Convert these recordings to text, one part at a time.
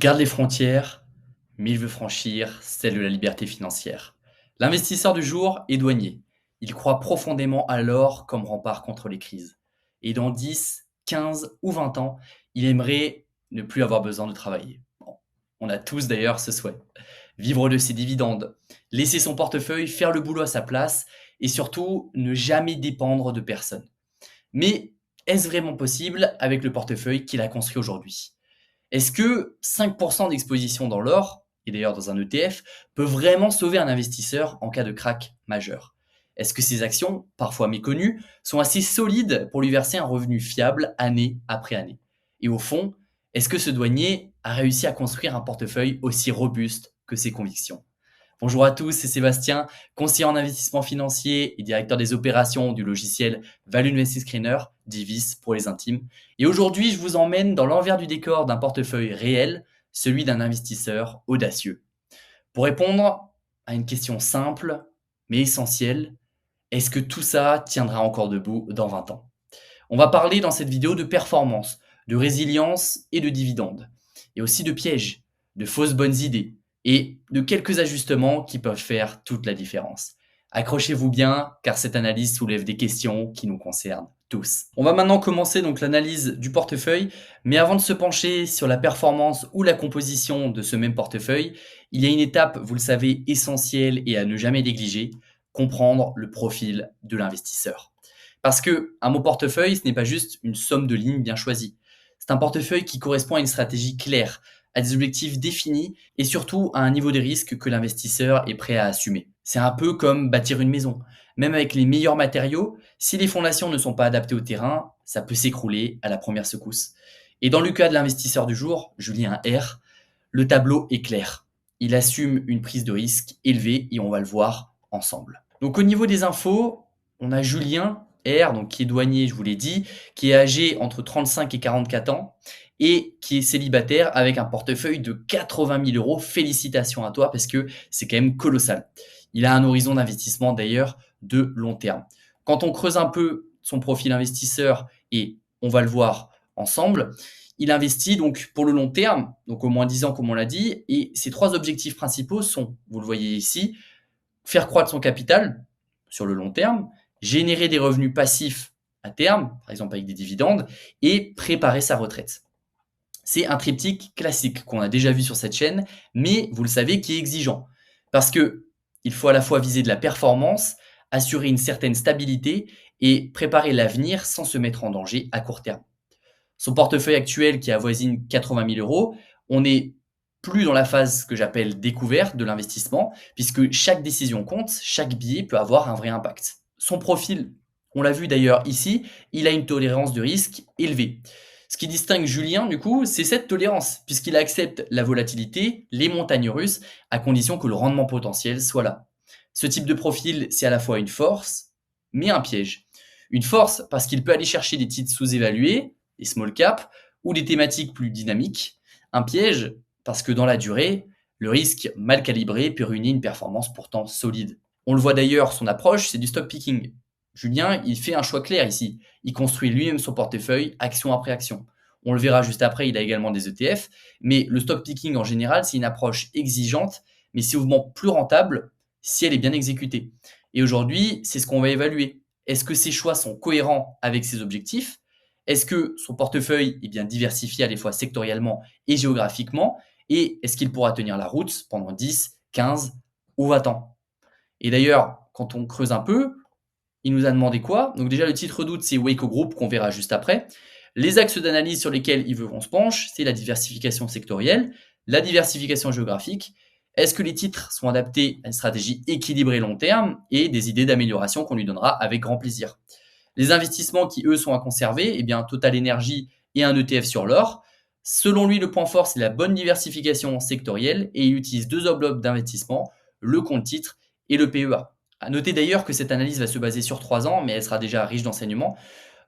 regarde les frontières, mais il veut franchir celle de la liberté financière. L'investisseur du jour est douanier. Il croit profondément à l'or comme rempart contre les crises. Et dans 10, 15 ou 20 ans, il aimerait ne plus avoir besoin de travailler. Bon, on a tous d'ailleurs ce souhait. Vivre de ses dividendes, laisser son portefeuille faire le boulot à sa place et surtout ne jamais dépendre de personne. Mais est-ce vraiment possible avec le portefeuille qu'il a construit aujourd'hui? Est-ce que 5% d'exposition dans l'or, et d'ailleurs dans un ETF, peut vraiment sauver un investisseur en cas de krach majeur? Est-ce que ces actions, parfois méconnues, sont assez solides pour lui verser un revenu fiable année après année? Et au fond, est-ce que ce douanier a réussi à construire un portefeuille aussi robuste que ses convictions? Bonjour à tous, c'est Sébastien, conseiller en investissement financier et directeur des opérations du logiciel Value Investing Screener, Divis pour les intimes. Et aujourd'hui, je vous emmène dans l'envers du décor d'un portefeuille réel, celui d'un investisseur audacieux. Pour répondre à une question simple mais essentielle, est-ce que tout ça tiendra encore debout dans 20 ans? On va parler dans cette vidéo de performance, de résilience et de dividendes, et aussi de pièges, de fausses bonnes idées, et de quelques ajustements qui peuvent faire toute la différence. Accrochez-vous bien, car cette analyse soulève des questions qui nous concernent tous. On va maintenant commencer donc l'analyse du portefeuille, mais avant de se pencher sur la performance ou la composition de ce même portefeuille, il y a une étape, vous le savez, essentielle et à ne jamais négliger, comprendre le profil de l'investisseur. Parce que un mot portefeuille, ce n'est pas juste une somme de lignes bien choisies. C'est un portefeuille qui correspond à une stratégie claire, à des objectifs définis et surtout à un niveau de risque que l'investisseur est prêt à assumer. C'est un peu comme bâtir une maison. Même avec les meilleurs matériaux, si les fondations ne sont pas adaptées au terrain, ça peut s'écrouler à la première secousse. Et dans le cas de l'investisseur du jour, Julien R, le tableau est clair. Il assume une prise de risque élevée et on va le voir ensemble. Donc au niveau des infos, on a Julien R, donc qui est douanier, je vous l'ai dit, qui est âgé entre 35 et 44 ans et qui est célibataire avec un portefeuille de 80 000 euros. Félicitations à toi parce que c'est quand même colossal. Il a un horizon d'investissement d'ailleurs de long terme. Quand on creuse un peu son profil investisseur, et on va le voir ensemble, il investit donc pour le long terme, donc au moins 10 ans comme on l'a dit, et ses trois objectifs principaux sont, vous le voyez ici, faire croître son capital sur le long terme, générer des revenus passifs à terme, par exemple avec des dividendes, et préparer sa retraite. C'est un triptyque classique qu'on a déjà vu sur cette chaîne, mais vous le savez, qui est exigeant. Parce que il faut à la fois viser de la performance, assurer une certaine stabilité et préparer l'avenir sans se mettre en danger à court terme. Son portefeuille actuel qui avoisine 80 000 euros, on n'est plus dans la phase que j'appelle découverte de l'investissement, puisque chaque décision compte, chaque billet peut avoir un vrai impact. Son profil, on l'a vu d'ailleurs ici, il a une tolérance de risque élevée. Ce qui distingue Julien, du coup, c'est cette tolérance, puisqu'il accepte la volatilité, les montagnes russes, à condition que le rendement potentiel soit là. Ce type de profil, c'est à la fois une force, mais un piège. Une force parce qu'il peut aller chercher des titres sous-évalués, des small caps, ou des thématiques plus dynamiques. Un piège parce que dans la durée, le risque mal calibré peut ruiner une performance pourtant solide. On le voit d'ailleurs, son approche, c'est du stock picking. Julien, il fait un choix clair ici. Il construit lui-même son portefeuille, action après action. On le verra juste après, il a également des ETF. Mais le stock picking en général, c'est une approche exigeante, mais c'est souvent plus rentable si elle est bien exécutée. Et aujourd'hui, c'est ce qu'on va évaluer. Est-ce que ses choix sont cohérents avec ses objectifs? Est-ce que son portefeuille est bien diversifié à la fois sectoriellement et géographiquement? Et est-ce qu'il pourra tenir la route pendant 10, 15 ou 20 ans? Et d'ailleurs, quand on creuse un peu, il nous a demandé quoi? Donc déjà, le titre doute, c'est Waco Group, qu'on verra juste après. Les axes d'analyse sur lesquels il veut qu'on se penche, c'est la diversification sectorielle, la diversification géographique. Est-ce que les titres sont adaptés à une stratégie équilibrée long terme et des idées d'amélioration qu'on lui donnera avec grand plaisir? Les investissements qui, eux, sont à conserver, eh bien, Total Energy et un ETF sur l'or. Selon lui, le point fort, c'est la bonne diversification sectorielle et il utilise deux enveloppes d'investissement, le compte titre et le PEA. À noter d'ailleurs que cette analyse va se baser sur 3 ans, mais elle sera déjà riche d'enseignements.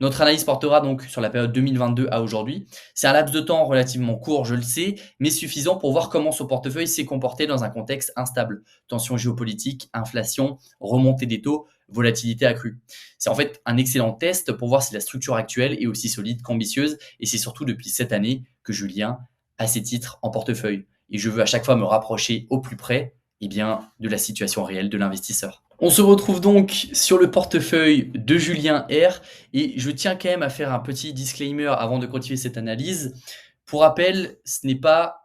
Notre analyse portera donc sur la période 2022 à aujourd'hui. C'est un laps de temps relativement court, je le sais, mais suffisant pour voir comment son portefeuille s'est comporté dans un contexte instable. Tensions géopolitiques, inflation, remontée des taux, volatilité accrue. C'est en fait un excellent test pour voir si la structure actuelle est aussi solide qu'ambitieuse, et c'est surtout depuis cette année que Julien à ces titres en portefeuille. Et je veux à chaque fois me rapprocher au plus près de la situation réelle de l'investisseur. On se retrouve donc sur le portefeuille de Julien R. Et je tiens quand même à faire un petit disclaimer avant de continuer cette analyse. Pour rappel, ce n'est pas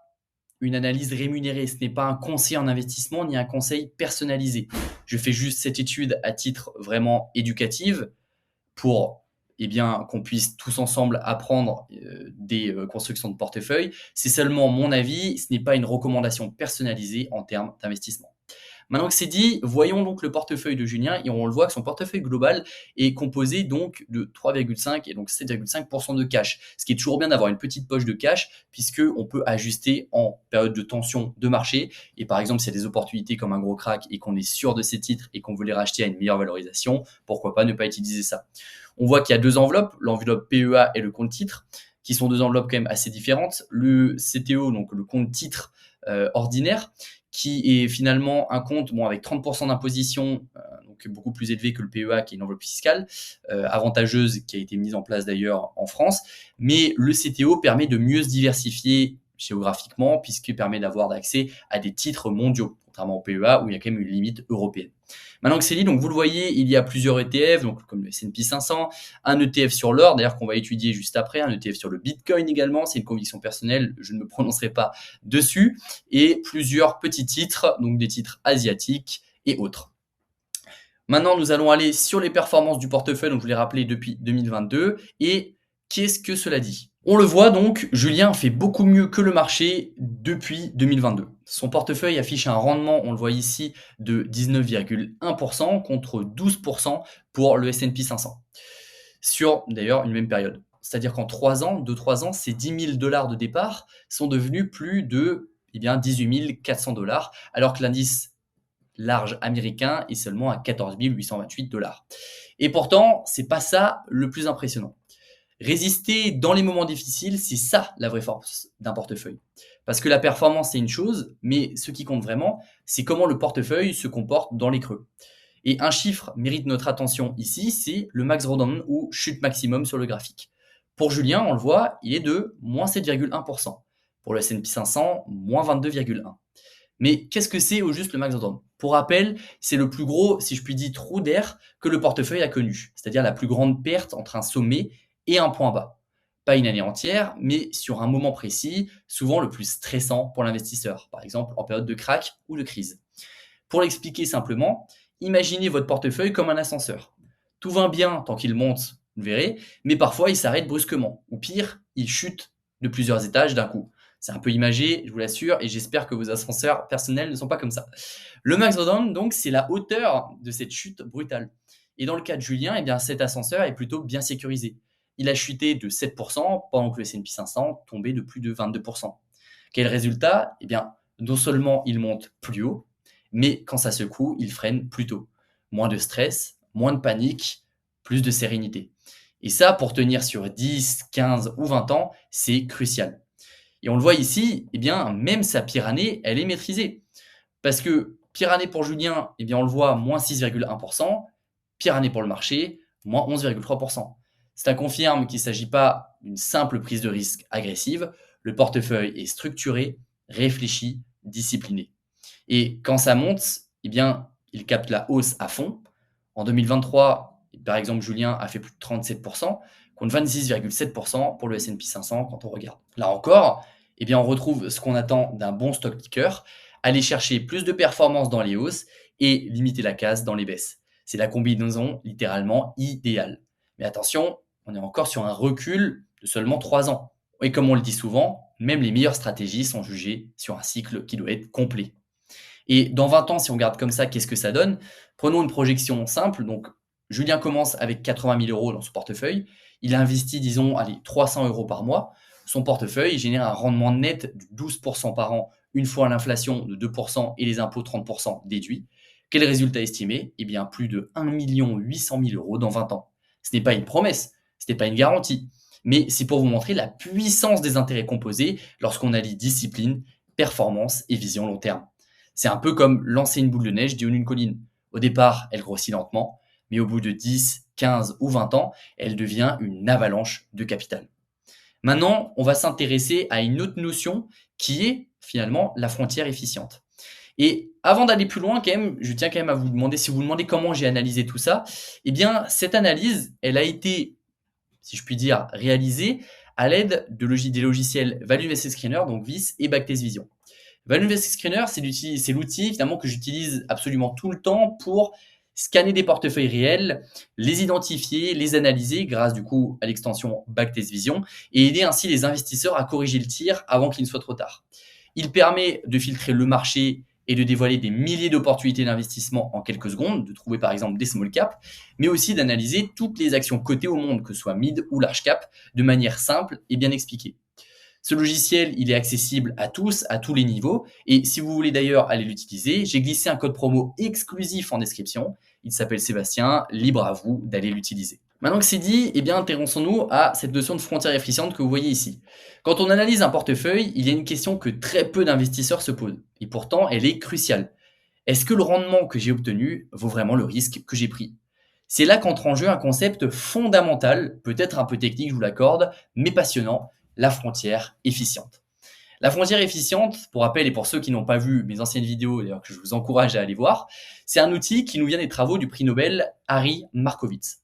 une analyse rémunérée, ce n'est pas un conseil en investissement ni un conseil personnalisé. Je fais juste cette étude à titre vraiment éducatif pour qu'on puisse tous ensemble apprendre des constructions de portefeuille. C'est seulement mon avis, ce n'est pas une recommandation personnalisée en termes d'investissement. Maintenant que c'est dit, voyons donc le portefeuille de Julien et on le voit que son portefeuille global est composé donc de 3,5 et donc 7,5% de cash. Ce qui est toujours bien d'avoir une petite poche de cash puisqu'on peut ajuster en période de tension de marché. Et par exemple, s'il y a des opportunités comme un gros crack et qu'on est sûr de ces titres et qu'on veut les racheter à une meilleure valorisation, pourquoi pas ne pas utiliser ça. On voit qu'il y a deux enveloppes, l'enveloppe PEA et le compte titre, qui sont deux enveloppes quand même assez différentes. Le CTO, donc le compte titre ordinaire, qui est finalement un compte avec 30% d'imposition, donc beaucoup plus élevé que le PEA, qui est une enveloppe fiscale avantageuse, qui a été mise en place d'ailleurs en France. Mais le CTO permet de mieux se diversifier géographiquement, puisqu'il permet d'avoir accès à des titres mondiaux, contrairement au PEA, où il y a quand même une limite européenne. Maintenant que c'est dit, donc vous le voyez, il y a plusieurs ETF, donc comme le S&P 500, un ETF sur l'or, d'ailleurs qu'on va étudier juste après, un ETF sur le Bitcoin également, c'est une conviction personnelle, je ne me prononcerai pas dessus, et plusieurs petits titres, donc des titres asiatiques et autres. Maintenant, nous allons aller sur les performances du portefeuille, donc je vous l'ai rappelé depuis 2022, et qu'est-ce que cela dit ? On le voit donc, Julien fait beaucoup mieux que le marché depuis 2022. Son portefeuille affiche un rendement, on le voit ici, de 19,1% contre 12% pour le S&P 500. Sur d'ailleurs une même période. C'est-à-dire qu'en 3 ans, 2-3 ans, ces 10 000 $ de départ sont devenus plus de 18 400 $, alors que l'indice large américain est seulement à 14 828 $. Et pourtant, c'est pas ça le plus impressionnant. Résister dans les moments difficiles, c'est ça la vraie force d'un portefeuille. Parce que la performance, c'est une chose, mais ce qui compte vraiment, c'est comment le portefeuille se comporte dans les creux. Et un chiffre mérite notre attention ici, c'est le max drawdown ou chute maximum sur le graphique. Pour Julien, on le voit, il est de moins 7,1%. Pour le S&P 500, moins 22,1%. Mais qu'est-ce que c'est au juste le max drawdown ? Pour rappel, c'est le plus gros, si je puis dire, trou d'air que le portefeuille a connu, c'est-à-dire la plus grande perte entre un sommet et un point bas. Pas une année entière, mais sur un moment précis, souvent le plus stressant pour l'investisseur, par exemple en période de crack ou de crise. Pour l'expliquer simplement, imaginez votre portefeuille comme un ascenseur. Tout va bien tant qu'il monte, vous verrez, mais parfois il s'arrête brusquement, ou pire, il chute de plusieurs étages d'un coup. C'est un peu imagé, je vous l'assure, et j'espère que vos ascenseurs personnels ne sont pas comme ça. Le max drawdown, donc, c'est la hauteur de cette chute brutale. Et dans le cas de Julien, cet ascenseur est plutôt bien sécurisé. Il a chuté de 7% pendant que le S&P 500 tombait de plus de 22%. Quel résultat ? Non seulement il monte plus haut, mais quand ça secoue, il freine plus tôt. Moins de stress, moins de panique, plus de sérénité. Et ça, pour tenir sur 10, 15 ou 20 ans, c'est crucial. Et on le voit ici, même sa pire année, elle est maîtrisée. Parce que pire année pour Julien, on le voit, moins 6,1%. Pire année pour le marché, moins 11,3%. Ça confirme qu'il ne s'agit pas d'une simple prise de risque agressive. Le portefeuille est structuré, réfléchi, discipliné. Et quand ça monte, il capte la hausse à fond. En 2023, par exemple, Julien a fait plus de 37%, contre 26,7% pour le S&P 500 quand on regarde. Là encore, on retrouve ce qu'on attend d'un bon stock picker, aller chercher plus de performance dans les hausses et limiter la casse dans les baisses. C'est la combinaison littéralement idéale. Mais attention, on est encore sur un recul de seulement 3 ans. Et comme on le dit souvent, même les meilleures stratégies sont jugées sur un cycle qui doit être complet. Et dans 20 ans, si on regarde comme ça, qu'est-ce que ça donne ? Prenons une projection simple. Donc, Julien commence avec 80 000 € dans son portefeuille. Il investit, 300 € par mois. Son portefeuille génère un rendement net de 12% par an, une fois l'inflation de 2% et les impôts 30% déduits. Quel résultat estimé ? Plus de 1 800 000 € dans 20 ans. Ce n'est pas une promesse, ce n'est pas une garantie, mais c'est pour vous montrer la puissance des intérêts composés lorsqu'on allie discipline, performance et vision long terme. C'est un peu comme lancer une boule de neige du haut d'une colline. Au départ, elle grossit lentement, mais au bout de 10, 15 ou 20 ans, elle devient une avalanche de capital. Maintenant, on va s'intéresser à une autre notion qui est finalement la frontière efficiente. Et avant d'aller plus loin, quand même, je tiens quand même à vous demander, si vous vous demandez comment j'ai analysé tout ça, eh bien, cette analyse, elle a été, si je puis dire, réalisée à l'aide des logiciels Value Invested Screener, donc VIS et Backtest Vision. Value Invested Screener, c'est l'outil finalement que j'utilise absolument tout le temps pour scanner des portefeuilles réels, les identifier, les analyser grâce du coup à l'extension Backtest Vision et aider ainsi les investisseurs à corriger le tir avant qu'il ne soit trop tard. Il permet de filtrer le marché et de dévoiler des milliers d'opportunités d'investissement en quelques secondes, de trouver par exemple des small caps, mais aussi d'analyser toutes les actions cotées au monde, que ce soit mid ou large cap, de manière simple et bien expliquée. Ce logiciel, il est accessible à tous, à tous les niveaux. Et si vous voulez d'ailleurs aller l'utiliser, j'ai glissé un code promo exclusif en description. Il s'appelle Sébastien, libre à vous d'aller l'utiliser. Maintenant que c'est dit, eh bien, intéressons-nous à cette notion de frontière efficiente que vous voyez ici. Quand on analyse un portefeuille, il y a une question que très peu d'investisseurs se posent. Et pourtant, elle est cruciale. Est-ce que le rendement que j'ai obtenu vaut vraiment le risque que j'ai pris? C'est là qu'entre en jeu un concept fondamental, peut-être un peu technique, je vous l'accorde, mais passionnant, la frontière efficiente. La frontière efficiente, pour rappel et pour ceux qui n'ont pas vu mes anciennes vidéos, d'ailleurs que je vous encourage à aller voir, c'est un outil qui nous vient des travaux du prix Nobel Harry Markowitz.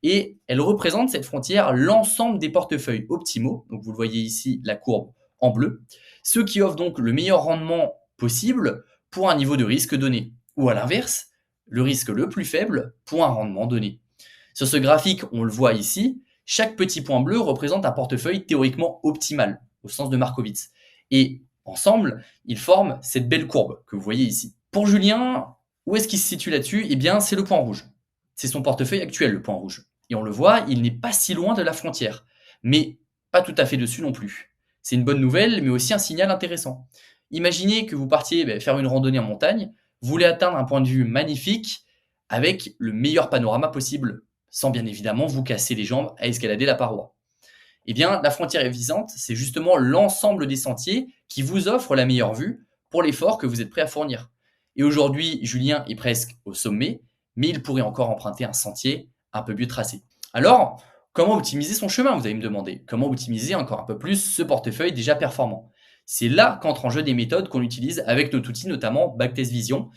Et elle représente cette frontière l'ensemble des portefeuilles optimaux, donc vous le voyez ici, la courbe en bleu, ceux qui offrent donc le meilleur rendement possible pour un niveau de risque donné, ou à l'inverse, le risque le plus faible pour un rendement donné. Sur ce graphique, on le voit ici, chaque petit point bleu représente un portefeuille théoriquement optimal, au sens de Markowitz. Et ensemble, ils forment cette belle courbe que vous voyez ici. Pour Julien, où est-ce qu'il se situe là-dessus? Eh bien, c'est le point rouge. C'est son portefeuille actuel, le point rouge. Et on le voit, il n'est pas si loin de la frontière, mais pas tout à fait dessus non plus. C'est une bonne nouvelle, mais aussi un signal intéressant. Imaginez que vous partiez faire une randonnée en montagne, vous voulez atteindre un point de vue magnifique avec le meilleur panorama possible, sans bien évidemment vous casser les jambes à escalader la paroi. Eh bien, la frontière efficiente, c'est justement l'ensemble des sentiers qui vous offrent la meilleure vue pour l'effort que vous êtes prêt à fournir. Et aujourd'hui, Julien est presque au sommet, mais il pourrait encore emprunter un sentier un peu mieux tracé. Alors, comment optimiser son chemin, vous allez me demander? Comment optimiser encore un peu plus ce portefeuille déjà performant? C'est là qu'entrent en jeu des méthodes qu'on utilise avec notre outil, notamment Backtest Vision.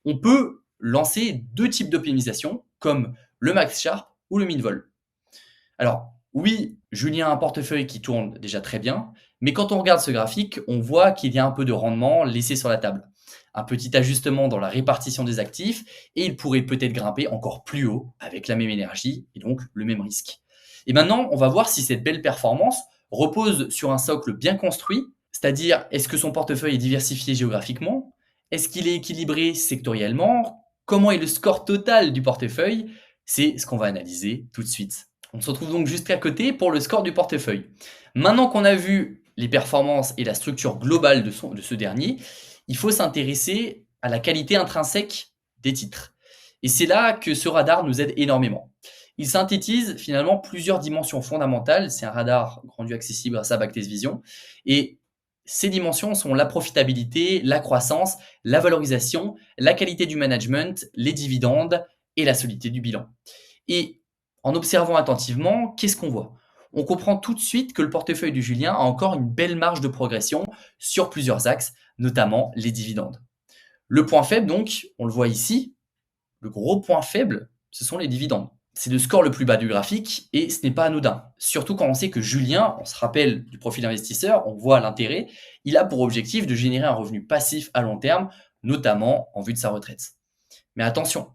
On peut lancer deux types d'optimisation, comme le max sharp ou le min-vol. Alors, oui, Julien a un portefeuille qui tourne déjà très bien, mais quand on regarde ce graphique, on voit qu'il y a un peu de rendement laissé sur la table. Un petit ajustement dans la répartition des actifs et il pourrait peut-être grimper encore plus haut avec la même énergie et donc le même risque. Et maintenant, on va voir si cette belle performance repose sur un socle bien construit, c'est-à-dire est-ce que son portefeuille est diversifié géographiquement, est-ce qu'il est équilibré sectoriellement, comment est le score total du portefeuille, c'est ce qu'on va analyser tout de suite. On se retrouve donc juste à côté pour le score du portefeuille. Maintenant qu'on a vu les performances et la structure globale de ce dernier, il faut s'intéresser à la qualité intrinsèque des titres. Et c'est là que ce radar nous aide énormément. Il synthétise finalement plusieurs dimensions fondamentales. C'est un radar rendu accessible grâce à Backtest Vision. Et ces dimensions sont la profitabilité, la croissance, la valorisation, la qualité du management, les dividendes et la solidité du bilan. Et en observant attentivement, qu'est-ce qu'on voit? On comprend tout de suite que le portefeuille de Julien a encore une belle marge de progression sur plusieurs axes, notamment les dividendes. Le point faible, donc, on le voit ici, le gros point faible, ce sont les dividendes. C'est le score le plus bas du graphique et ce n'est pas anodin. Surtout quand on sait que Julien, on se rappelle du profil investisseur, on voit l'intérêt, il a pour objectif de générer un revenu passif à long terme, notamment en vue de sa retraite. Mais attention,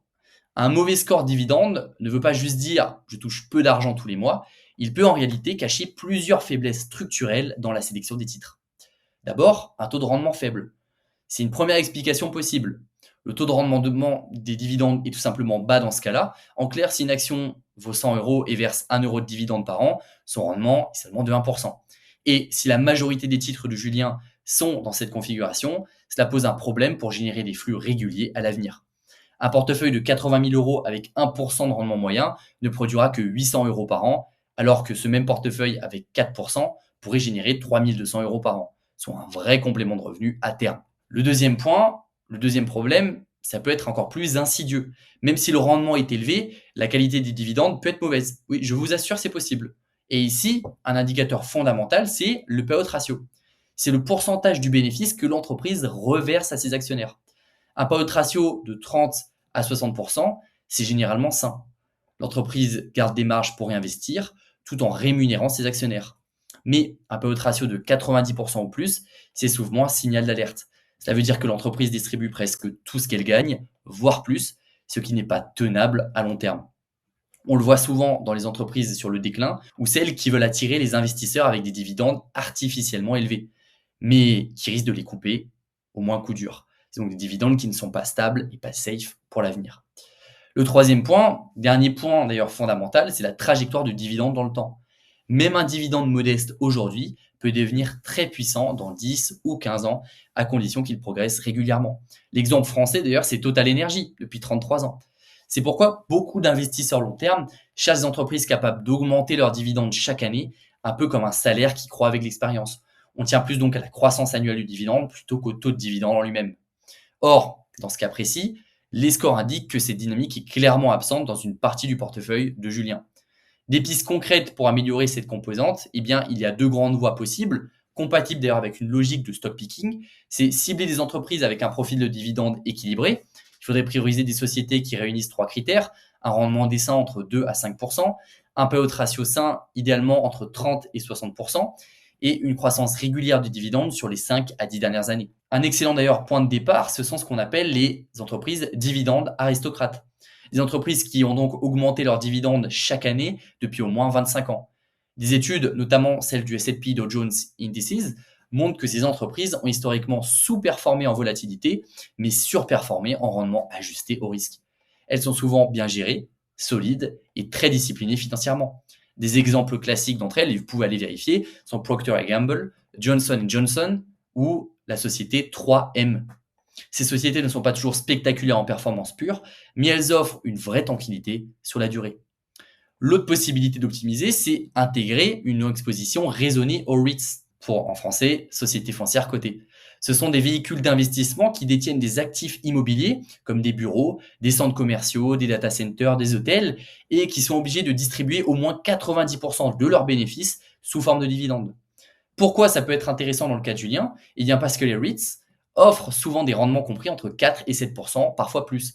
un mauvais score dividende ne veut pas juste dire je touche peu d'argent tous les mois, il peut en réalité cacher plusieurs faiblesses structurelles dans la sélection des titres. D'abord, un taux de rendement faible. C'est une première explication possible. Le taux de rendement des dividendes est tout simplement bas dans ce cas-là. En clair, si une action vaut 100 euros et verse 1 euro de dividende par an, son rendement est seulement de 1%. Et si la majorité des titres de Julien sont dans cette configuration, cela pose un problème pour générer des flux réguliers à l'avenir. Un portefeuille de 80 000 euros avec 1% de rendement moyen ne produira que 800 euros par an, alors que ce même portefeuille avec 4% pourrait générer 3 200 euros par an, soit un vrai complément de revenu à terme. Le deuxième problème, ça peut être encore plus insidieux. Même si le rendement est élevé, la qualité des dividendes peut être mauvaise. Oui, je vous assure, c'est possible. Et ici, un indicateur fondamental, c'est le payout ratio. C'est le pourcentage du bénéfice que l'entreprise reverse à ses actionnaires. Un payout ratio de 30 à 60%, c'est généralement sain. L'entreprise garde des marges pour réinvestir tout en rémunérant ses actionnaires. Mais un payout ratio de 90% ou plus, c'est souvent un signal d'alerte. Cela veut dire que l'entreprise distribue presque tout ce qu'elle gagne, voire plus, ce qui n'est pas tenable à long terme. On le voit souvent dans les entreprises sur le déclin ou celles qui veulent attirer les investisseurs avec des dividendes artificiellement élevés, mais qui risquent de les couper au moins coup dur. C'est donc des dividendes qui ne sont pas stables et pas safe pour l'avenir. Le troisième point, dernier point d'ailleurs fondamental, c'est la trajectoire du dividende dans le temps. Même un dividende modeste aujourd'hui peut devenir très puissant dans 10 ou 15 ans, à condition qu'il progresse régulièrement. L'exemple français d'ailleurs, c'est Total Energy depuis 33 ans. C'est pourquoi beaucoup d'investisseurs long terme cherchent des entreprises capables d'augmenter leurs dividendes chaque année, un peu comme un salaire qui croît avec l'expérience. On tient plus donc à la croissance annuelle du dividende plutôt qu'au taux de dividende en lui-même. Or, dans ce cas précis, les scores indiquent que cette dynamique est clairement absente dans une partie du portefeuille de Julien. Des pistes concrètes pour améliorer cette composante, eh bien, il y a deux grandes voies possibles, compatibles d'ailleurs avec une logique de stock picking. C'est cibler des entreprises avec un profil de dividende équilibré. Il faudrait prioriser des sociétés qui réunissent trois critères: un rendement décent entre 2 à 5%, un payout ratio sain idéalement entre 30 et 60%, et une croissance régulière du dividende sur les 5 à 10 dernières années. Un excellent d'ailleurs point de départ, ce sont ce qu'on appelle les entreprises dividendes aristocrates. Des entreprises qui ont donc augmenté leurs dividendes chaque année depuis au moins 25 ans. Des études, notamment celles du S&P Dow Jones Indices, montrent que ces entreprises ont historiquement sous-performé en volatilité, mais surperformé en rendement ajusté au risque. Elles sont souvent bien gérées, solides et très disciplinées financièrement. Des exemples classiques d'entre elles, et vous pouvez aller vérifier, sont Procter & Gamble, Johnson & Johnson ou la société 3M. Ces sociétés ne sont pas toujours spectaculaires en performance pure, mais elles offrent une vraie tranquillité sur la durée. L'autre possibilité d'optimiser, c'est intégrer une exposition raisonnée aux REITs, pour en français, sociétés foncières cotées. Ce sont des véhicules d'investissement qui détiennent des actifs immobiliers, comme des bureaux, des centres commerciaux, des data centers, des hôtels, et qui sont obligés de distribuer au moins 90% de leurs bénéfices sous forme de dividendes. Pourquoi ça peut être intéressant dans le cas de Julien? Eh bien parce que les REITs offrent souvent des rendements compris entre 4 et 7%, parfois plus.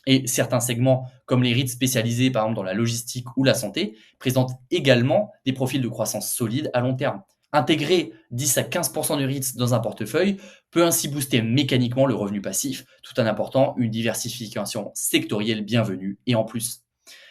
Et certains segments, comme les REITs spécialisés par exemple dans la logistique ou la santé, présentent également des profils de croissance solides à long terme. Intégrer 10 à 15% de REITs dans un portefeuille peut ainsi booster mécaniquement le revenu passif, tout en apportant une diversification sectorielle bienvenue et en plus.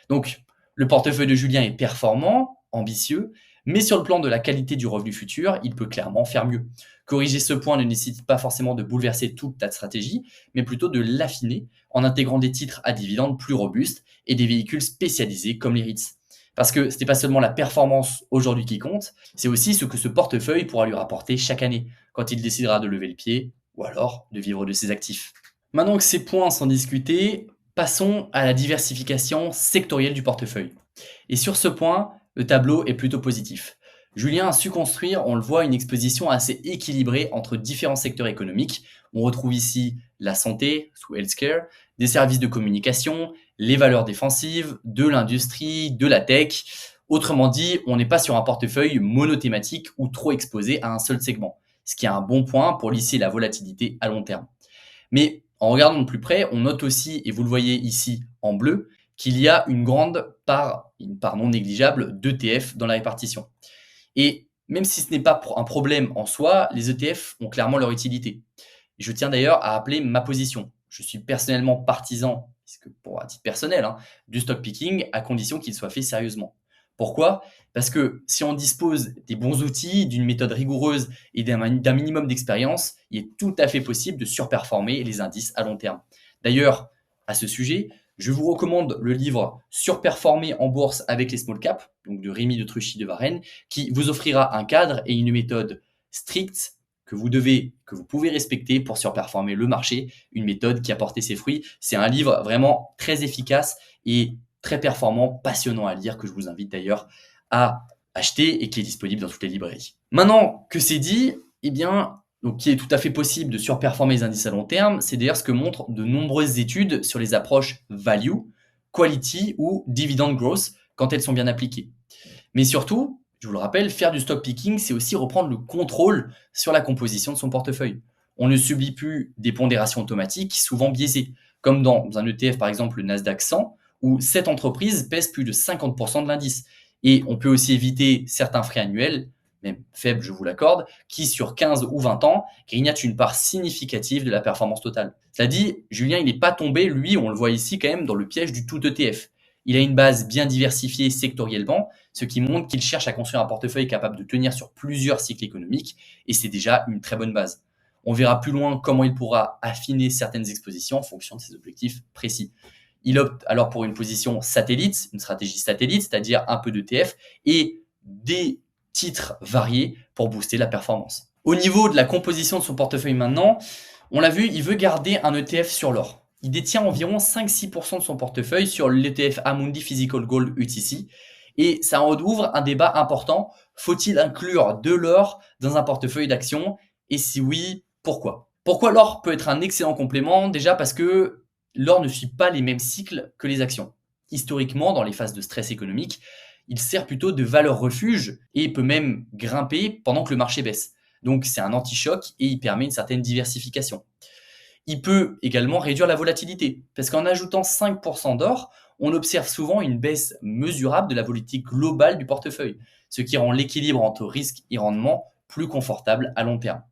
Donc, le portefeuille de Julien est performant, ambitieux, mais sur le plan de la qualité du revenu futur, il peut clairement faire mieux. Corriger ce point ne nécessite pas forcément de bouleverser toute ta stratégie, mais plutôt de l'affiner en intégrant des titres à dividendes plus robustes et des véhicules spécialisés comme les REITs. Parce que ce n'est pas seulement la performance aujourd'hui qui compte, c'est aussi ce que ce portefeuille pourra lui rapporter chaque année, quand il décidera de lever le pied ou alors de vivre de ses actifs. Maintenant que ces points sont discutés, passons à la diversification sectorielle du portefeuille. Et sur ce point, le tableau est plutôt positif. Julien a su construire, on le voit, une exposition assez équilibrée entre différents secteurs économiques. On retrouve ici la santé, sous healthcare, des services de communication, les valeurs défensives, de l'industrie, de la tech. Autrement dit, on n'est pas sur un portefeuille monothématique ou trop exposé à un seul segment, ce qui est un bon point pour lisser la volatilité à long terme. Mais en regardant de plus près, on note aussi, et vous le voyez ici en bleu, qu'il y a une part non négligeable d'ETF dans la répartition. Et même si ce n'est pas un problème en soi, les ETF ont clairement leur utilité. Je tiens d'ailleurs à rappeler ma position. Je suis personnellement partisan, pour un titre personnel, du stock picking à condition qu'il soit fait sérieusement. Pourquoi? Parce que si on dispose des bons outils, d'une méthode rigoureuse et d'un minimum d'expérience, il est tout à fait possible de surperformer les indices à long terme. D'ailleurs, à ce sujet, je vous recommande le livre Surperformer en bourse avec les small caps, donc de Rémi de Truchy de Varenne, qui vous offrira un cadre et une méthode stricte que vous pouvez respecter pour surperformer le marché, une méthode qui a porté ses fruits. C'est un livre vraiment très efficace et très performant, passionnant à lire, que je vous invite d'ailleurs à acheter et qui est disponible dans toutes les librairies. Maintenant que c'est dit, eh bien, donc qui est tout à fait possible de surperformer les indices à long terme, c'est d'ailleurs ce que montrent de nombreuses études sur les approches value, quality ou dividend growth quand elles sont bien appliquées. Mais surtout, Je vous le rappelle, faire du stock picking, c'est aussi reprendre le contrôle sur la composition de son portefeuille. On ne subit plus des pondérations automatiques souvent biaisées, comme dans un ETF par exemple le Nasdaq 100, où cette entreprise pèse plus de 50% de l'indice. Et on peut aussi éviter certains frais annuels, même faibles je vous l'accorde, qui sur 15 ou 20 ans grignotent une part significative de la performance totale. Cela dit, Julien il n'est pas tombé, lui, on le voit ici quand même, dans le piège du tout ETF. Il a une base bien diversifiée sectoriellement, ce qui montre qu'il cherche à construire un portefeuille capable de tenir sur plusieurs cycles économiques, et c'est déjà une très bonne base. On verra plus loin comment il pourra affiner certaines expositions en fonction de ses objectifs précis. Il opte alors pour une position satellite, une stratégie satellite, c'est-à-dire un peu d'ETF et des titres variés pour booster la performance. Au niveau de la composition de son portefeuille maintenant, on l'a vu, il veut garder un ETF sur l'or. Il détient environ 5-6% de son portefeuille sur l'ETF Amundi Physical Gold UTC. Et ça en ouvre un débat important. Faut-il inclure de l'or dans un portefeuille d'actions? Et si oui, pourquoi? Pourquoi l'or peut être un excellent complément? Déjà parce que l'or ne suit pas les mêmes cycles que les actions. Historiquement, dans les phases de stress économique, il sert plutôt de valeur refuge et peut même grimper pendant que le marché baisse. Donc c'est un anti-choc et il permet une certaine diversification. Il peut également réduire la volatilité, parce qu'en ajoutant 5% d'or, on observe souvent une baisse mesurable de la volatilité globale du portefeuille, ce qui rend l'équilibre entre risque et rendement plus confortable à long terme.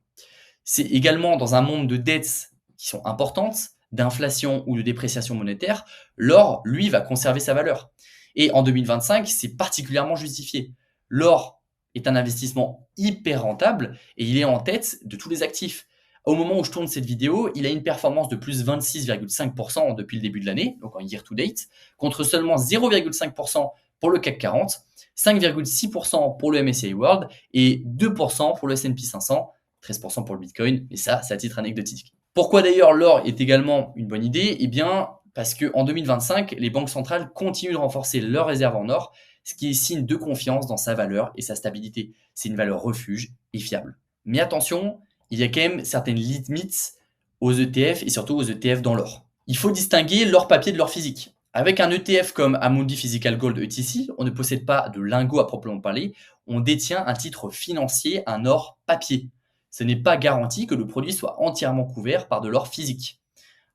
C'est également dans un monde de dettes qui sont importantes, d'inflation ou de dépréciation monétaire, l'or, lui, va conserver sa valeur. Et en 2025, c'est particulièrement justifié. L'or est un investissement hyper rentable et il est en tête de tous les actifs. Au moment où je tourne cette vidéo, il a une performance de plus 26,5% depuis le début de l'année, donc en year to date, contre seulement 0,5% pour le CAC 40, 5,6% pour le MSCI World et 2% pour le S&P 500, 13% pour le Bitcoin, et ça, c'est à titre anecdotique. Pourquoi d'ailleurs l'or est également une bonne idée? Eh bien, parce qu'en 2025, les banques centrales continuent de renforcer leurs réserves en or, ce qui est signe de confiance dans sa valeur et sa stabilité. C'est une valeur refuge et fiable. Mais attention, il y a quand même certaines limites aux ETF et surtout aux ETF dans l'or. Il faut distinguer l'or papier de l'or physique. Avec un ETF comme Amundi Physical Gold ETC, on ne possède pas de lingot à proprement parler, on détient un titre financier, un or papier. Ce n'est pas garanti que le produit soit entièrement couvert par de l'or physique.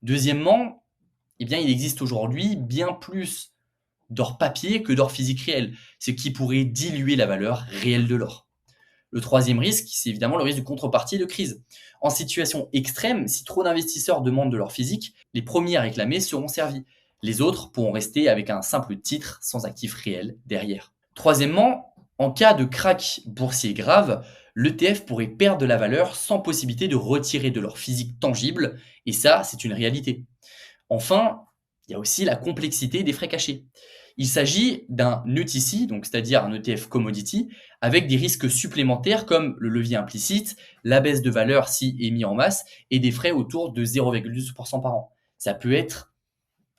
Deuxièmement, eh bien, il existe aujourd'hui bien plus d'or papier que d'or physique réel, ce qui pourrait diluer la valeur réelle de l'or. Le troisième risque, c'est évidemment le risque de contrepartie et de crise. En situation extrême, si trop d'investisseurs demandent de l'or physique, les premiers à réclamer seront servis. Les autres pourront rester avec un simple titre sans actif réel derrière. Troisièmement, en cas de krach boursier grave, l'ETF pourrait perdre de la valeur sans possibilité de retirer de l'or physique tangible, et ça, c'est une réalité. Enfin, il y a aussi la complexité des frais cachés. Il s'agit d'un ETC, donc c'est-à-dire un ETF commodity, avec des risques supplémentaires comme le levier implicite, la baisse de valeur si émis en masse et des frais autour de 0,12% par an. Ça peut être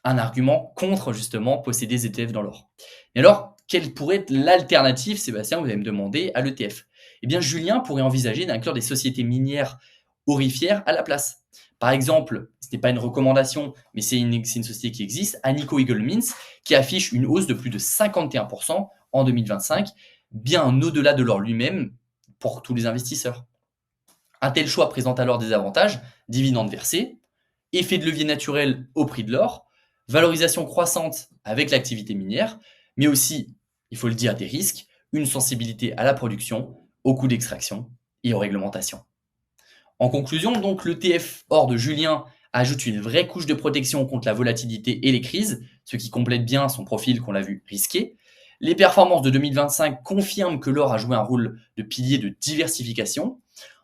un argument contre justement posséder des ETF dans l'or. Et alors, quelle pourrait être l'alternative, Sébastien, vous allez me demander, à l'ETF? Eh bien, Julien pourrait envisager d'inclure des sociétés minières aurifères à la place. Par exemple, ce n'est pas une recommandation, mais c'est une société qui existe, Agnico Eagle Mines, qui affiche une hausse de plus de 51% en 2025, bien au-delà de l'or lui-même pour tous les investisseurs. Un tel choix présente alors des avantages, dividendes versés, effet de levier naturel au prix de l'or, valorisation croissante avec l'activité minière, mais aussi, il faut le dire, des risques, une sensibilité à la production, aux coûts d'extraction et aux réglementations. En conclusion, donc, l'ETF or de Julien ajoute une vraie couche de protection contre la volatilité et les crises, ce qui complète bien son profil qu'on l'a vu risqué. Les performances de 2025 confirment que l'or a joué un rôle de pilier de diversification.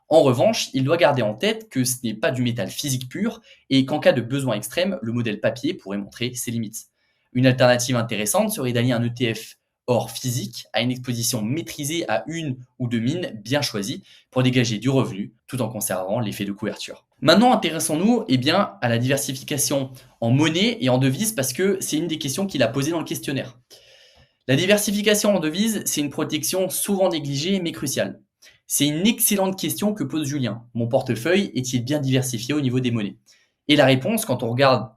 En revanche, il doit garder en tête que ce n'est pas du métal physique pur et qu'en cas de besoin extrême, le modèle papier pourrait montrer ses limites. Une alternative intéressante serait d'allier un ETF or physique à une exposition maîtrisée à une ou deux mines bien choisies pour dégager du revenu tout en conservant l'effet de couverture. Maintenant, intéressons-nous à la diversification en monnaie et en devises parce que c'est une des questions qu'il a posées dans le questionnaire. La diversification en devises, c'est une protection souvent négligée mais cruciale. C'est une excellente question que pose Julien. Mon portefeuille est-il bien diversifié au niveau des monnaies? Et la réponse, quand on regarde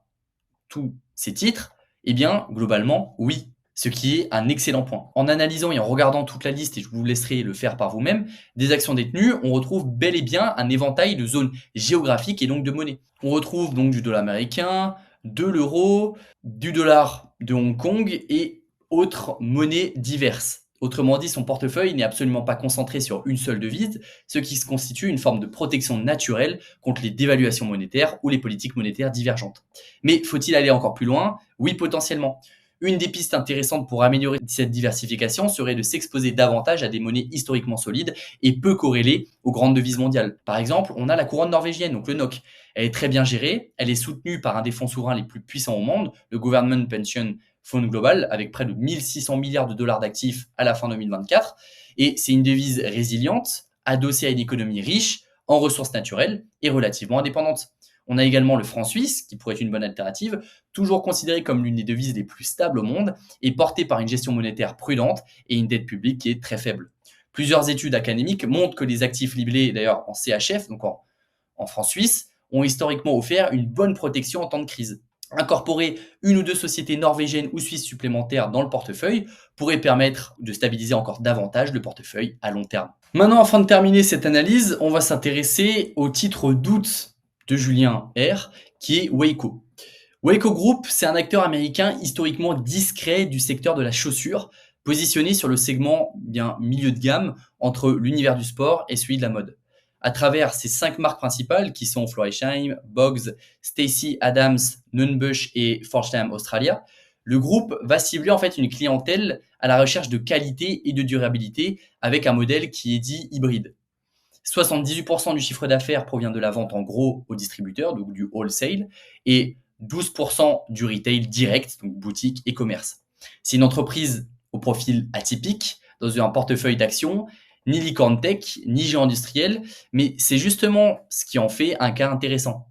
tous ces titres, globalement, oui. ce qui est un excellent point. En analysant et en regardant toute la liste, et je vous laisserai le faire par vous-même, des actions détenues, on retrouve bel et bien un éventail de zones géographiques et donc de monnaies. On retrouve donc du dollar américain, de l'euro, du dollar de Hong Kong et autres monnaies diverses. Autrement dit, son portefeuille n'est absolument pas concentré sur une seule devise, ce qui se constitue une forme de protection naturelle contre les dévaluations monétaires ou les politiques monétaires divergentes. Mais faut-il aller encore plus loin? Oui, potentiellement. Une des pistes intéressantes pour améliorer cette diversification serait de s'exposer davantage à des monnaies historiquement solides et peu corrélées aux grandes devises mondiales. Par exemple, on a la couronne norvégienne, donc le NOK. Elle est très bien gérée, elle est soutenue par un des fonds souverains les plus puissants au monde, le Government Pension Fund Global, avec près de 1600 milliards de dollars d'actifs à la fin 2024. Et c'est une devise résiliente, adossée à une économie riche en ressources naturelles et relativement indépendante. On a également le franc suisse, qui pourrait être une bonne alternative, toujours considéré comme l'une des devises les plus stables au monde et porté par une gestion monétaire prudente et une dette publique qui est très faible. Plusieurs études académiques montrent que les actifs libellés, d'ailleurs en CHF, donc en franc suisse, ont historiquement offert une bonne protection en temps de crise. Incorporer une ou deux sociétés norvégiennes ou suisses supplémentaires dans le portefeuille pourrait permettre de stabiliser encore davantage le portefeuille à long terme. Maintenant, afin de terminer cette analyse, on va s'intéresser au titre d'août de Julien R, qui est Weyco. Weyco Group, c'est un acteur américain historiquement discret du secteur de la chaussure, positionné sur le segment bien milieu de gamme entre l'univers du sport et celui de la mode. À travers ses 5 marques principales qui sont Florisheim, Boggs, Stacy Adams, Nunbush et Forstam Australia, le groupe va cibler en fait une clientèle à la recherche de qualité et de durabilité avec un modèle qui est dit hybride. 78% du chiffre d'affaires provient de la vente en gros aux distributeurs, donc du wholesale, et 12% du retail direct, donc boutique et commerce. C'est une entreprise au profil atypique, dans un portefeuille d'actions, ni licorne tech, ni géant industriel, mais c'est justement ce qui en fait un cas intéressant.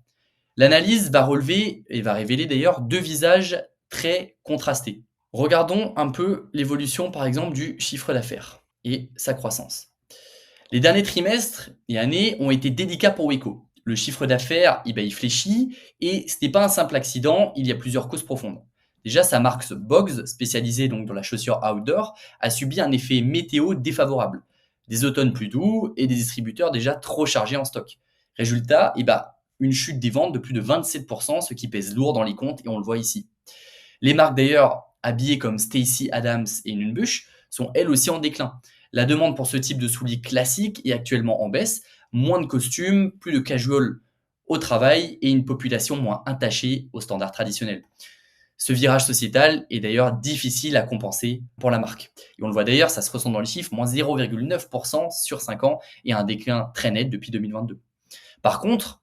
L'analyse va relever et va révéler d'ailleurs 2 visages très contrastés. Regardons un peu l'évolution par exemple du chiffre d'affaires et sa croissance. Les derniers trimestres et années ont été délicats pour Weyco. Le chiffre d'affaires, il fléchit et ce n'est pas un simple accident, il y a plusieurs causes profondes. Déjà, sa marque Boggs, spécialisée donc dans la chaussure outdoor, a subi un effet météo défavorable. Des automnes plus doux et des distributeurs déjà trop chargés en stock. Résultat, une chute des ventes de plus de 27%, ce qui pèse lourd dans les comptes et on le voit ici. Les marques d'ailleurs habillées comme Stacy Adams et Nunbush sont elles aussi en déclin. La demande pour ce type de souliers classiques est actuellement en baisse, moins de costumes, plus de casual au travail et une population moins attachée aux standards traditionnels. Ce virage sociétal est d'ailleurs difficile à compenser pour la marque. Et on le voit d'ailleurs, ça se ressent dans les chiffres, moins 0,9% sur 5 ans et un déclin très net depuis 2022. Par contre,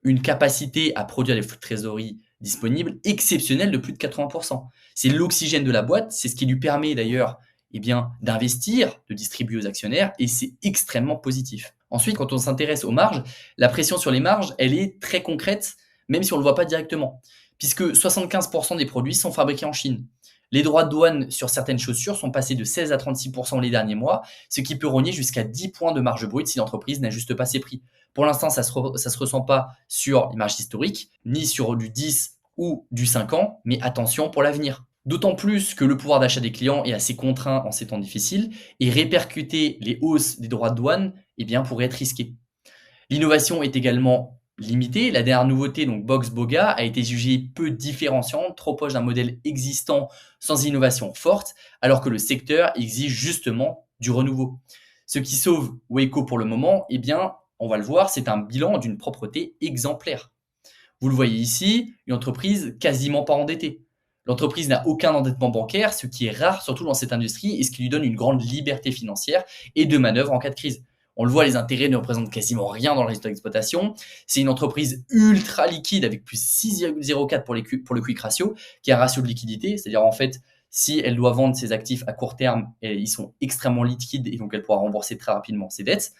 une capacité à produire des flux de trésorerie disponibles exceptionnelle de plus de 80%. C'est l'oxygène de la boîte, c'est ce qui lui permet d'ailleurs d'investir, de distribuer aux actionnaires et c'est extrêmement positif. Ensuite, quand on s'intéresse aux marges, la pression sur les marges, elle est très concrète, même si on ne le voit pas directement, puisque 75% des produits sont fabriqués en Chine. Les droits de douane sur certaines chaussures sont passés de 16 à 36% les derniers mois, ce qui peut rogner jusqu'à 10 points de marge brute si l'entreprise n'ajuste pas ses prix. Pour l'instant, ça se ressent pas sur les marges historiques, ni sur du 10 ou du 5 ans, mais attention pour l'avenir. D'autant plus que le pouvoir d'achat des clients est assez contraint en ces temps difficiles et répercuter les hausses des droits de douane pourrait être risqué. L'innovation est également limitée. La dernière nouveauté, donc Box Boga, a été jugée peu différenciante, trop proche d'un modèle existant sans innovation forte, alors que le secteur exige justement du renouveau. Ce qui sauve Weyco pour le moment, on va le voir, c'est un bilan d'une propreté exemplaire. Vous le voyez ici, une entreprise quasiment pas endettée. L'entreprise n'a aucun endettement bancaire, ce qui est rare, surtout dans cette industrie, et ce qui lui donne une grande liberté financière et de manœuvre en cas de crise. On le voit, les intérêts ne représentent quasiment rien dans le résultat d'exploitation. C'est une entreprise ultra liquide avec plus 6,04 pour le quick ratio, qui est un ratio de liquidité, c'est-à-dire en fait, si elle doit vendre ses actifs à court terme, ils sont extrêmement liquides et donc elle pourra rembourser très rapidement ses dettes.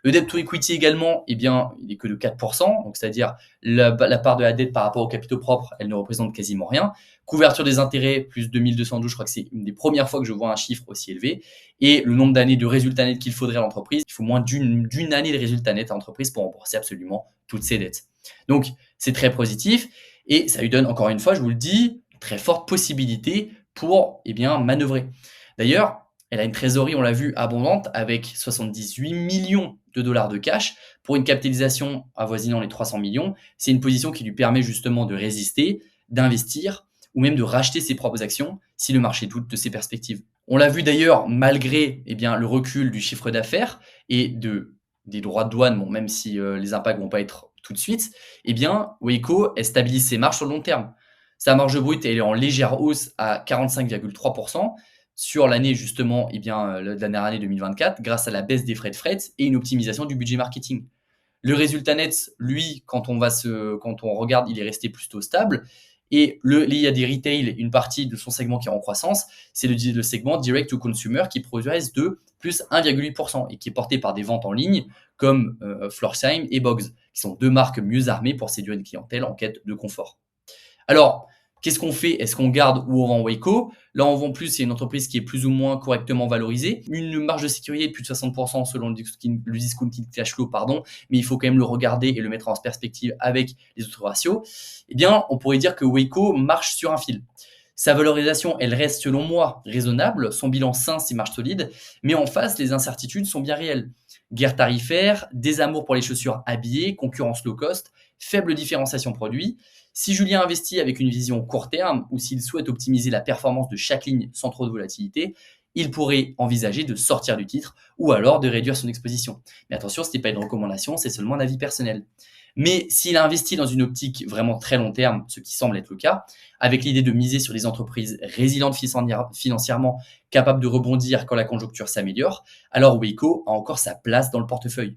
Le debt to equity également, il est que de 4%, donc c'est-à-dire la part de la dette par rapport aux capitaux propres, elle ne représente quasiment rien. Couverture des intérêts, plus 2212, je crois que c'est une des premières fois que je vois un chiffre aussi élevé. Et le nombre d'années de résultats nets qu'il faudrait à l'entreprise, il faut moins d'une année de résultats nets à l'entreprise pour rembourser absolument toutes ses dettes. Donc, c'est très positif et ça lui donne, encore une fois, je vous le dis, très forte possibilité pour manœuvrer. D'ailleurs, elle a une trésorerie, on l'a vu, abondante avec 78 millions de dollars de cash pour une capitalisation avoisinant les 300 millions. C'est une position qui lui permet justement de résister, d'investir ou même de racheter ses propres actions si le marché doute de ses perspectives. On l'a vu d'ailleurs, malgré le recul du chiffre d'affaires et des droits de douane, bon, même si les impacts vont pas être tout de suite, Weyco, elle stabilise ses marges sur le long terme. Sa marge brute, elle est en légère hausse à 45,3% sur l'année justement, la dernière année 2024, grâce à la baisse des frais de fret et une optimisation du budget marketing. Le résultat net, lui, quand on regarde, il est resté plutôt stable. Et il y a des retail, une partie de son segment qui est en croissance, c'est le segment direct to consumer qui progresse de plus 1,8% et qui est porté par des ventes en ligne comme Florsheim et Bogs, qui sont deux marques mieux armées pour séduire une clientèle en quête de confort. Alors, qu'est-ce qu'on fait? Est-ce qu'on garde ou on vend Weyco? Là, on vend plus, c'est une entreprise qui est plus ou moins correctement valorisée. Une marge de sécurité de plus de 60% selon le discounted cash flow, mais il faut quand même le regarder et le mettre en perspective avec les autres ratios. On pourrait dire que Weyco marche sur un fil. Sa valorisation, elle reste selon moi raisonnable, son bilan sain, ses marges solides, mais en face, les incertitudes sont bien réelles. Guerre tarifaire, désamour pour les chaussures habillées, concurrence low cost, faible différenciation produit. Si Julien investit avec une vision court terme ou s'il souhaite optimiser la performance de chaque ligne sans trop de volatilité, il pourrait envisager de sortir du titre ou alors de réduire son exposition. Mais attention, ce n'est pas une recommandation, c'est seulement un avis personnel. Mais s'il a investi dans une optique vraiment très long terme, ce qui semble être le cas, avec l'idée de miser sur des entreprises résilientes financièrement, capables de rebondir quand la conjoncture s'améliore, alors Weyco a encore sa place dans le portefeuille.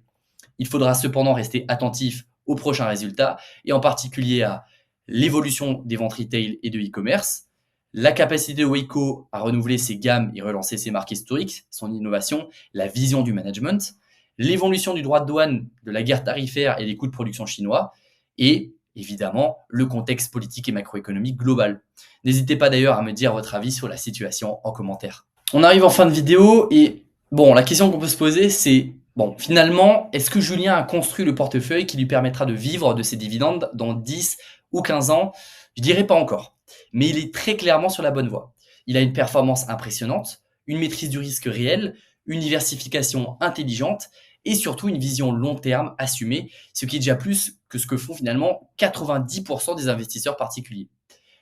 Il faudra cependant rester attentif aux prochains résultats et en particulier à l'évolution des ventes retail et de e-commerce, la capacité de Weyco à renouveler ses gammes et relancer ses marques historiques, son innovation, la vision du management, l'évolution du droit de douane, de la guerre tarifaire et des coûts de production chinois, et évidemment le contexte politique et macroéconomique global. N'hésitez pas d'ailleurs à me dire votre avis sur la situation en commentaire. On arrive en fin de vidéo et la question qu'on peut se poser c'est finalement, est-ce que Julien a construit le portefeuille qui lui permettra de vivre de ses dividendes dans 10 ou 15 ans? Je dirais pas encore, mais il est très clairement sur la bonne voie. Il a une performance impressionnante, une maîtrise du risque réel, une diversification intelligente et surtout une vision long terme assumée, ce qui est déjà plus que ce que font finalement 90% des investisseurs particuliers.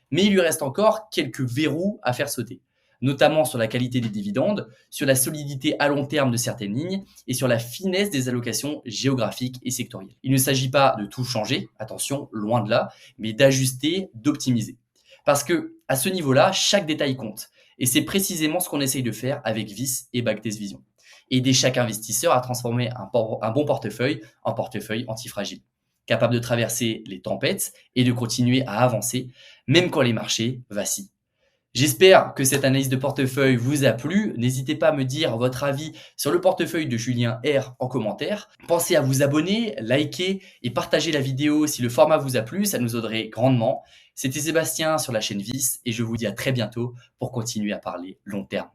Mais il lui reste encore quelques verrous à faire sauter, notamment sur la qualité des dividendes, sur la solidité à long terme de certaines lignes et sur la finesse des allocations géographiques et sectorielles. Il ne s'agit pas de tout changer, attention, loin de là, mais d'ajuster, d'optimiser. Parce que à ce niveau-là, chaque détail compte. Et c'est précisément ce qu'on essaye de faire avec VIS et Backtest Vision. Aider chaque investisseur à transformer un bon portefeuille en portefeuille antifragile, capable de traverser les tempêtes et de continuer à avancer, même quand les marchés vacillent. J'espère que cette analyse de portefeuille vous a plu. N'hésitez pas à me dire votre avis sur le portefeuille de Julien R en commentaire. Pensez à vous abonner, liker et partager la vidéo si le format vous a plu, ça nous aiderait grandement. C'était Sébastien sur la chaîne VIS et je vous dis à très bientôt pour continuer à parler long terme.